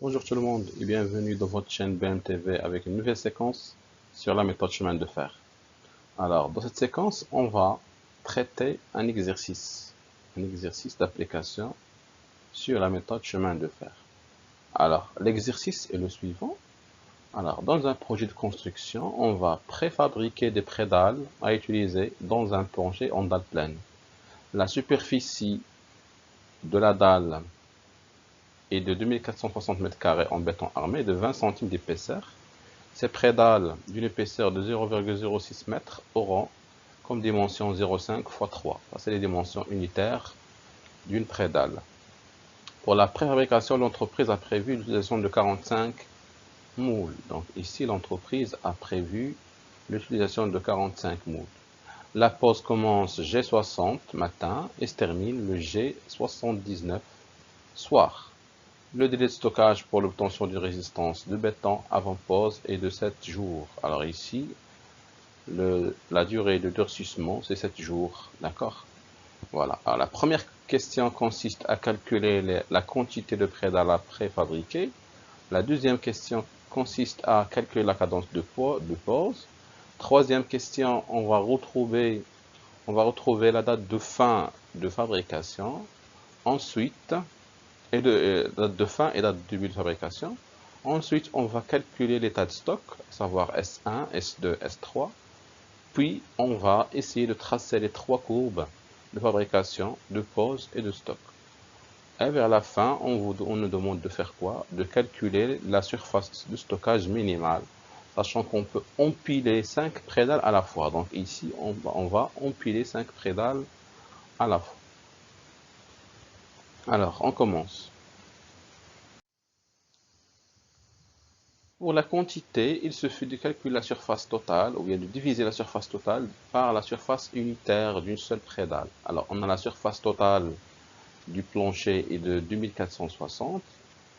Bonjour tout le monde et bienvenue dans votre chaîne BMTV avec une nouvelle séquence sur la méthode chemin de fer. Alors, dans cette séquence, on va traiter un exercice d'application sur la méthode chemin de fer. Alors, l'exercice est le suivant. Alors, dans un projet de construction, on va préfabriquer des prédales à utiliser dans un plancher en dalle pleine. La superficie de la dalle est de 2460 m² en béton armé de 20 cm d'épaisseur. Ces prédales d'une épaisseur de 0,06 m auront comme dimension 0,5 x 3. C'est les dimensions unitaires d'une prédale. Pour la préfabrication, l'entreprise a prévu l'utilisation de 45 moules. Donc ici, l'entreprise a prévu l'utilisation de 45 moules. La pause commence G60 matin et se termine le G79 soir. Le délai de stockage pour l'obtention d'une résistance de béton avant pause est de 7 jours. Alors ici, la durée de durcissement, c'est 7 jours. D'accord? Voilà. Alors la première question consiste à calculer la quantité de prédales à préfabriquer. La deuxième question consiste à calculer la cadence de pause. Troisième question, on va retrouver la date de fin de fabrication. Ensuite, date de fin et date de début de fabrication. Ensuite, on va calculer l'état de stock, à savoir S1, S2, S3. Puis, on va essayer de tracer les trois courbes de fabrication, de pause et de stock. Et vers la fin, on nous demande de faire quoi? De calculer la surface de stockage minimale, sachant qu'on peut empiler 5 prédales à la fois. Donc ici, on va empiler 5 prédales à la fois. Alors, on commence. Pour la quantité, il suffit de calculer la surface totale, ou bien de diviser la surface totale par la surface unitaire d'une seule prédale. Alors, on a la surface totale du plancher est de 2460.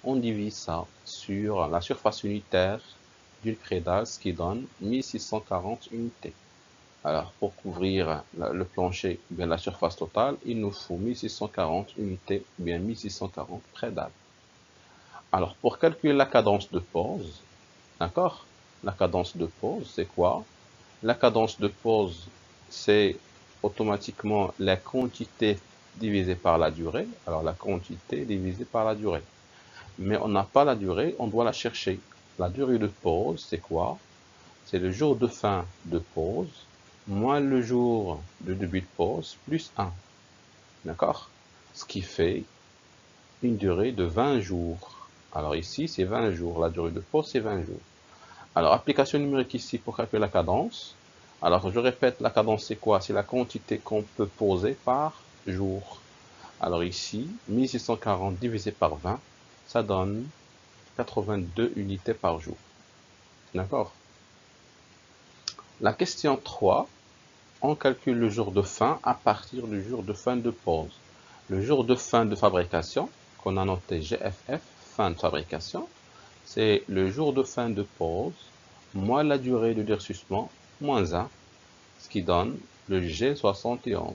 On divise ça sur la surface unitaire d'une prédale, ce qui donne 1640 unités. Alors, pour couvrir le plancher, ou bien la surface totale, il nous faut 1640 unités, ou bien 1640 prédales. Alors, pour calculer la cadence de pause, d'accord? La cadence de pause, c'est quoi? La cadence de pause, c'est automatiquement la quantité divisée par la durée. Alors, la quantité divisée par la durée. Mais on n'a pas la durée, on doit la chercher. La durée de pause, c'est quoi? C'est le jour de fin de pause moins le jour de début de pause plus 1. D'accord? Ce qui fait une durée de 20 jours. Alors ici, c'est 20 jours. La durée de pause, c'est 20 jours. Alors, application numérique ici pour calculer la cadence. Alors, je répète, la cadence, c'est quoi? C'est la quantité qu'on peut poser par jour. Alors ici, 1640 divisé par 20, ça donne 82 unités par jour. D'accord? La question 3, on calcule le jour de fin à partir du jour de fin de pause. Le jour de fin de fabrication, qu'on a noté GFF, fin de fabrication, c'est le jour de fin de pause moins la durée de durcissement moins 1, ce qui donne le G71.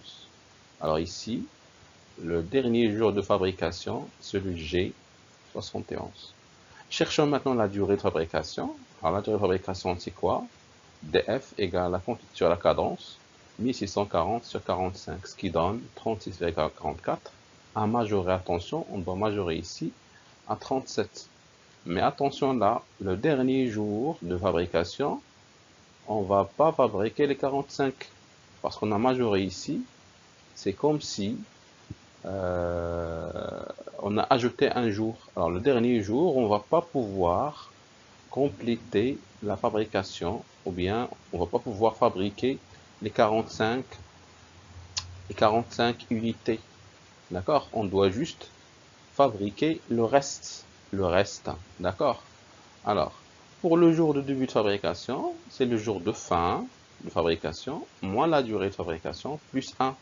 Alors ici, le dernier jour de fabrication, c'est le G71. Cherchons maintenant la durée de fabrication. Alors la durée de fabrication, c'est quoi? df égale la quantité sur la cadence, 1640 sur 45, ce qui donne 36,44. À majorer, attention, on doit majorer ici à 37. Mais attention là, le dernier jour de fabrication, on ne va pas fabriquer les 45. Parce qu'on a majoré ici, c'est comme si on a ajouté un jour. Alors le dernier jour, on ne va pas pouvoir compléter la fabrication, ou bien on ne va pas pouvoir fabriquer les 45 unités. D'accord? On doit juste fabriquer le reste. Le reste. D'accord? Alors, pour le jour de début de fabrication, c'est le jour de fin de fabrication, moins la durée de fabrication, plus 1.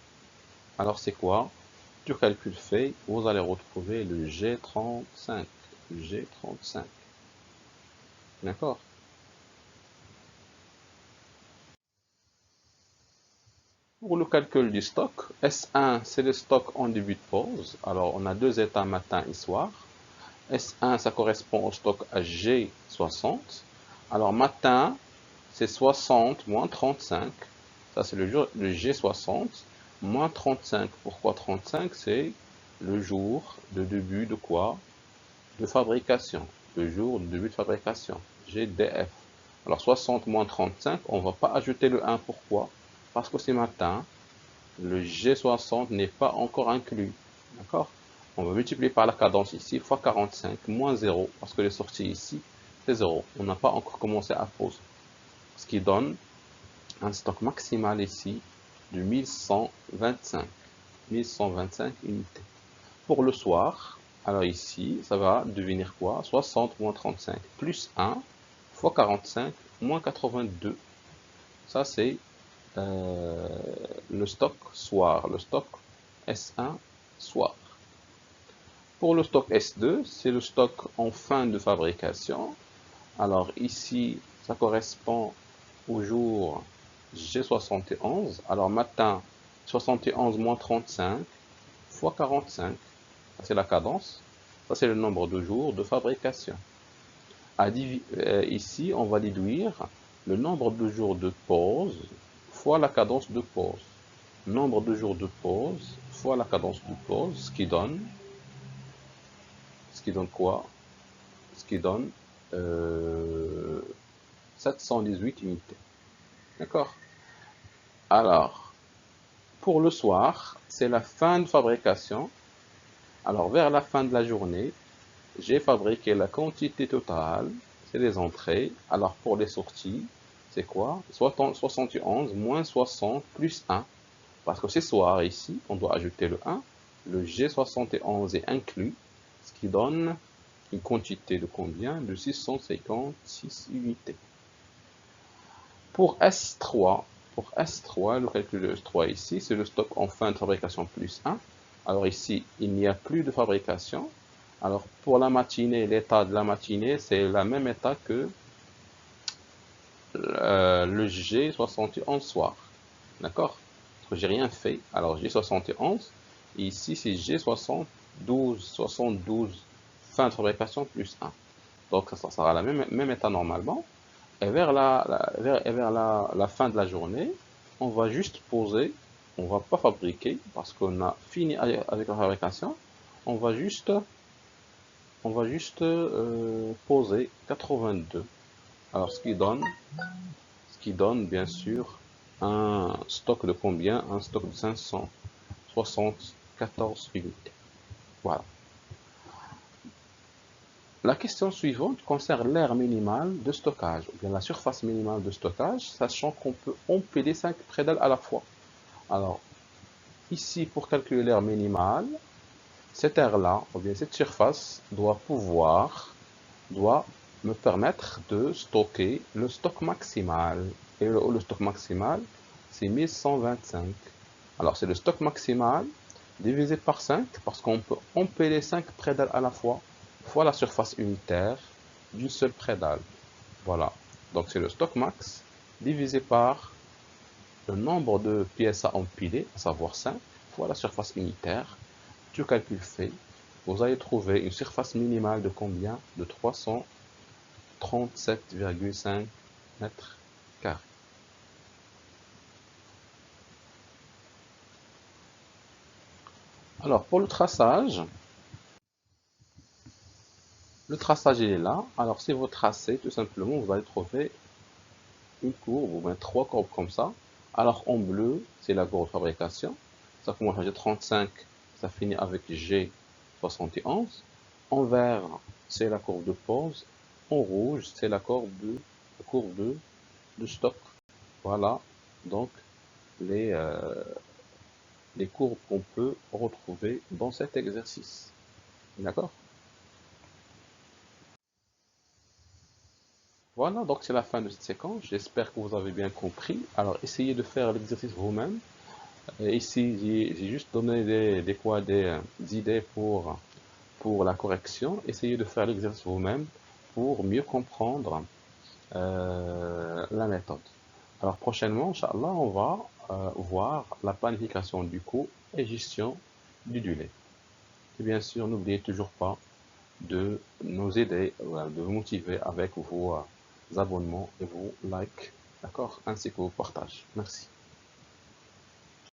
Alors, c'est quoi? Du calcul fait, vous allez retrouver le G35. Le G35. D'accord? Pour le calcul du stock, S1, c'est le stock en début de pause. Alors, on a deux états matin et soir. S1, ça correspond au stock à G60. Alors matin, c'est 60 moins 35. Ça, c'est le G60 moins 35. Pourquoi 35? C'est le jour de début de quoi? De fabrication. Le jour de début de fabrication. GDF. Alors 60 moins 35, on ne va pas ajouter le 1. Pourquoi? Parce que c'est matin. Le G60 n'est pas encore inclus. D'accord? On va multiplier par la cadence ici, fois 45, moins 0, parce que les sorties ici, c'est 0. On n'a pas encore commencé à poser. Ce qui donne un stock maximal ici de 1125. 1125 unités. Pour le soir, alors ici, ça va devenir quoi? 60 moins 35 plus 1 fois 45 moins 82. Ça, c'est le stock soir, le stock S1 soir. Pour le stock S2, c'est le stock en fin de fabrication. Alors ici, ça correspond au jour G71. Alors matin, 71 moins 35 fois 45. Ça, c'est la cadence. Ça, c'est le nombre de jours de fabrication. Ici, on va déduire le nombre de jours de pause fois la cadence de pause. Nombre de jours de pause fois la cadence de pause, ce qui donne quoi? Ce qui donne 718 unités. D'accord? Alors, pour le soir, c'est la fin de fabrication. Alors, vers la fin de la journée, j'ai fabriqué la quantité totale, c'est les entrées. Alors, pour les sorties, c'est quoi? 71 moins 60 plus 1. Parce que c'est soir ici, on doit ajouter le 1. Le G71 est inclus, ce qui donne une quantité de combien? De 656 unités. Pour S3, le calcul de S3 ici, c'est le stock en fin de fabrication plus 1. Alors ici, il n'y a plus de fabrication. Alors pour la matinée, l'état de la matinée, c'est le même état que le G71 soir. D'accord? Parce que j'ai rien fait. Alors G71, et ici c'est G72, 72, fin de fabrication plus 1. Donc ça sera le même état normalement. Et vers la fin de la journée, on va juste poser, on va pas fabriquer parce qu'on a fini avec la fabrication. On va juste poser 82. Alors ce qui donne bien sûr un stock de combien? Un stock de 574 unités. Voilà. La question suivante concerne l'aire minimale de stockage, ou bien la surface minimale de stockage, sachant qu'on peut empiler 5 prédales à la fois. Alors, ici, pour calculer l'aire minimale, cette aire-là, ou bien cette surface, doit me permettre de stocker le stock maximal. Et le stock maximal, c'est 1125. Alors, c'est le stock maximal divisé par 5, parce qu'on peut empiler 5 prédales à la fois la surface unitaire d'une seule prédale. Voilà. Donc c'est le stock max divisé par le nombre de pièces à empiler, à savoir 5, fois la surface unitaire. Du calcul fait, vous allez trouver une surface minimale de combien? De 337,5 mètres carrés. Alors pour le traçage il est là. Alors si vous tracez, tout simplement, vous allez trouver une courbe, ou bien 3 courbes comme ça. Alors en bleu, c'est la courbe de fabrication. Ça commence à G35, ça finit avec G71. En vert, c'est la courbe de pause. En rouge, c'est la courbe de stock. Voilà donc les, euh, les courbes qu'on peut retrouver dans cet exercice. D'accord? Voilà, donc c'est la fin de cette séquence. J'espère que vous avez bien compris. Alors essayez de faire l'exercice vous-même. Ici, j'ai juste donné des idées pour la correction. Essayez de faire l'exercice vous-même pour mieux comprendre la méthode. Alors prochainement, Inch'Allah, on va voir la planification du coût et gestion du délai. Et bien sûr, n'oubliez toujours pas de nous aider, de vous motiver avec vos abonnements et vos likes, d'accord, ainsi que vos partages. Merci.